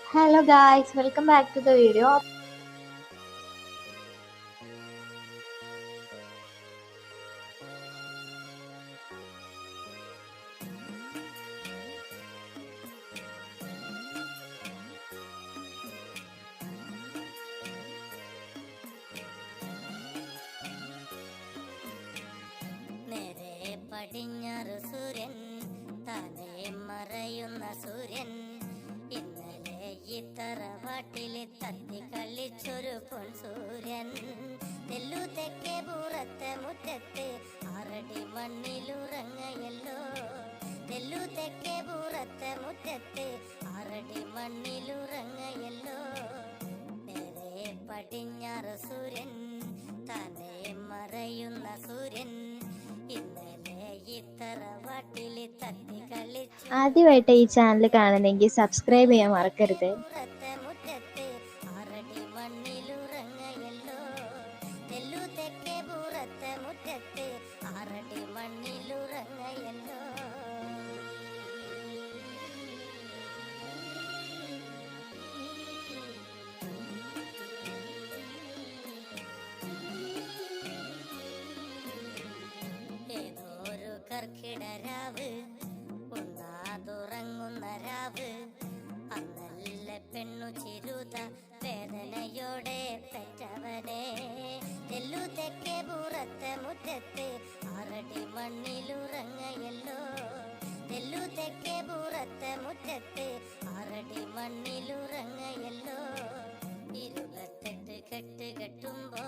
Hello guys, welcome back to the video. പടിഞ്ഞാറ് സൂര്യൻ താനേ മറയുന്ന സൂര്യൻ ഇന്നലെ ഈ തറവാട്ടിലെ തത്തി കളിച്ചൊരു പൊൻ സൂര്യൻ തെല്ലു തെക്കേ പൂറത്തെ മുറ്റത്ത് ആറടി മണ്ണിലുറങ്ങയല്ലോ തെല്ലു തെക്കേ പൂറത്തെ മുറ്റത്ത് ആറടി മണ്ണിലുറങ്ങയല്ലോ നേരെ പടിഞ്ഞാറ് സൂര്യൻ താനേ മറയുന്ന സൂര്യൻ ആദ്യമായിട്ട് ഈ ചാനൽ കാണുന്നെങ്കിൽ സബ്സ്ക്രൈബ് ചെയ്യാൻ മറക്കരുത്. കർക്കിടരാവ് ഉണ്ണാതുറങ്ങുന്ന രാവ് അന്നല്ല പെണ്ണു ചിരുത വേദനയോടെ പെറ്റവനെ തെല്ലു തെക്കേ പൂറത്തെ മുറ്റത്ത് ആറടി മണ്ണിലുറങ്ങയല്ലോ തെല്ലു തെക്കേ പൂറത്തെ മുറ്റത്ത് ആറടി മണ്ണിലുറങ്ങയല്ലോ 28 കെട്ട് കെട്ടുമ്പോ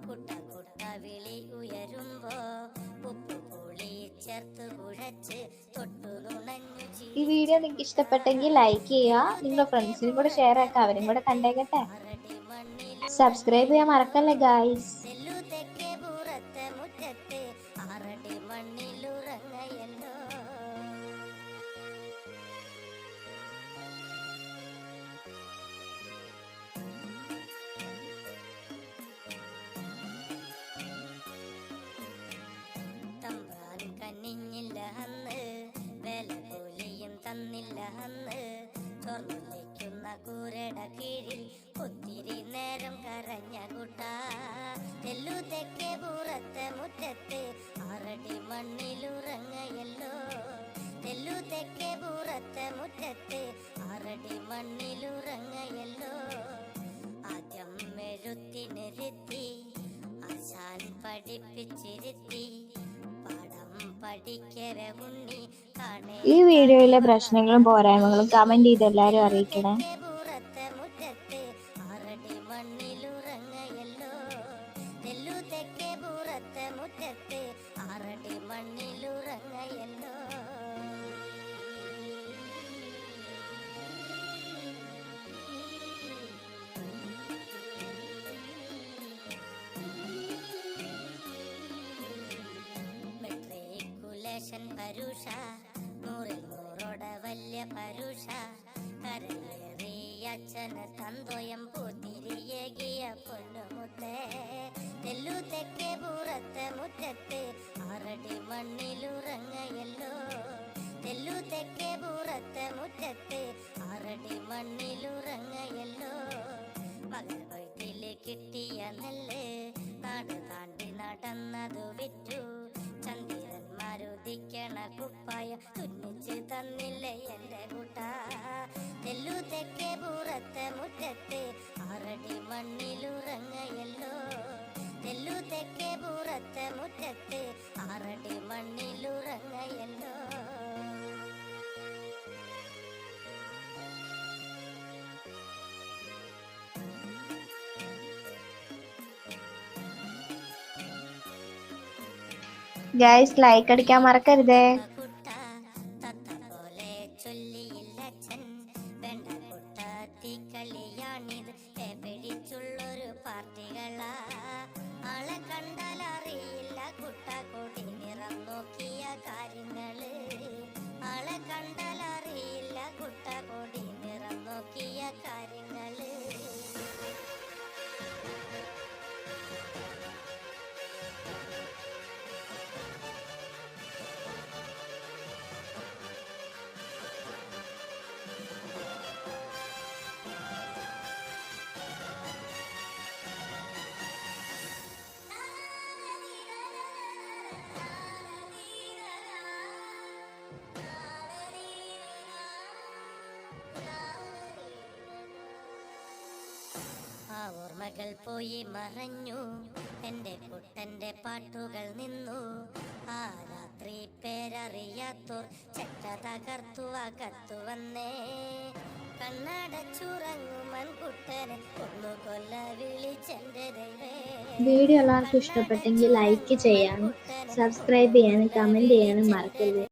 കുട്ട കുട്ട വിളി ഉയരുമ്പോ ഈ വീഡിയോ നിങ്ങൾക്ക് ഇഷ്ടപ്പെട്ടെങ്കിൽ ലൈക്ക് ചെയ്യുക, നിങ്ങളുടെ ഫ്രണ്ട്സിനും കൂടെ ഷെയർ ആക്കുക, അവരും കൂടെ കണ്ടേക്കട്ടെ. സബ്സ്ക്രൈബ് ചെയ്യാൻ മറക്കല്ലേ ഗായ്സ്. കന്നിഞ്ഞില്ല അന്ന് വില കൂലിയും തന്നില്ല അന്ന് ചോർന്നിലേക്കുന്ന കൂരട കീഴിൽ ഒത്തിരി നേരം കരഞ്ഞ കുട്ട തെല്ലു തെക്കേ പൂറത്തെ മുറ്റത്ത് ആറടി മണ്ണിലുറങ്ങയല്ലോ തെല്ലു തെക്കേ പൂറത്തെ മുറ്റത്ത് ആറടി മണ്ണിലുറങ്ങയല്ലോ ആദ്യം എഴുത്തിനിരുത്തി ആശാൻ പഠിപ്പിച്ചിരുത്തി ഈ വീഡിയോയിലെ പ്രശ്നങ്ങളും പോരായ്മകളും കമന്റ് ചെയ്ത് എല്ലാവരും അറിയിക്കണേ. പരുഷ നൂറിൽ നൂറോടെ വലിയ പരുഷ കരയേറി അച്ഛന് തന്തോയം പൂത്തിരിയേകിയ പൊന്നുമുത്തേ തെല്ലു തെക്കേ പൂറത്തെ മുറ്റത്ത് ആറടി മണ്ണിലുറങ്ങയല്ലോ തെല്ലു തെക്കേ പൂറത്തെ മുറ്റത്ത് ആറടി മണ്ണിലുറങ്ങയല്ലോ മകൾ കൊയ്ത്തില് കിട്ടിയ നെല്ല് നാട് താണ്ടി നടന്നതു വിറ്റു ചന്ദിരന്മാരുദിക്കണ കുപ്പായ തുന്നിച്ച് തന്നില്ലേ എന്റെ കുട്ട തെല്ലു തെക്കേ പൂറത്തെ മുറ്റത്ത് ആറടി മണ്ണിലുറങ്ങയല്ലോ തെല്ലു തെക്കേ പൂറത്തെ മുറ്റത്ത് ആറടി മണ്ണിലുറങ്ങയല്ലോ ഗൈസ് ലൈക്ക് അടിക്കാൻ മറക്കരുതേ. കളിയാണിത് പിടിച്ചുള്ളൊരു പാർട്ടികളാ ആളെ കണ്ടാലറിയില്ല കുട്ട കൊടി നിറം നോക്കിയ കാര്യങ്ങള് ആളെ കണ്ടാലറിയില്ല കുട്ട കൊടി നിറം നോക്കിയ കാര്യങ്ങള് ഓർമ്മകൾ പോയി മറഞ്ഞു, എൻ്റെ കുട്ടൻ്റെ പാട്ടുകൾ നിന്നു. ആ രാത്രി പേരറിയാത്തോർ ചെറ്റ തകർത്തു അകത്തു വന്നേ. കണ്ണടച്ചുറങ്ങുമൻ കുട്ടനെ കൊന്നു കൊല്ല വിളിച്ചെൻ്റെ ദൈവേ. വീഡിയോ എല്ലാവർക്കും ഇഷ്ടപ്പെട്ടെങ്കിൽ ലൈക്ക് ചെയ്യാനും സബ്സ്ക്രൈബ് ചെയ്യാനും കമൻറ്റ് ചെയ്യാനും മറക്കരുത്.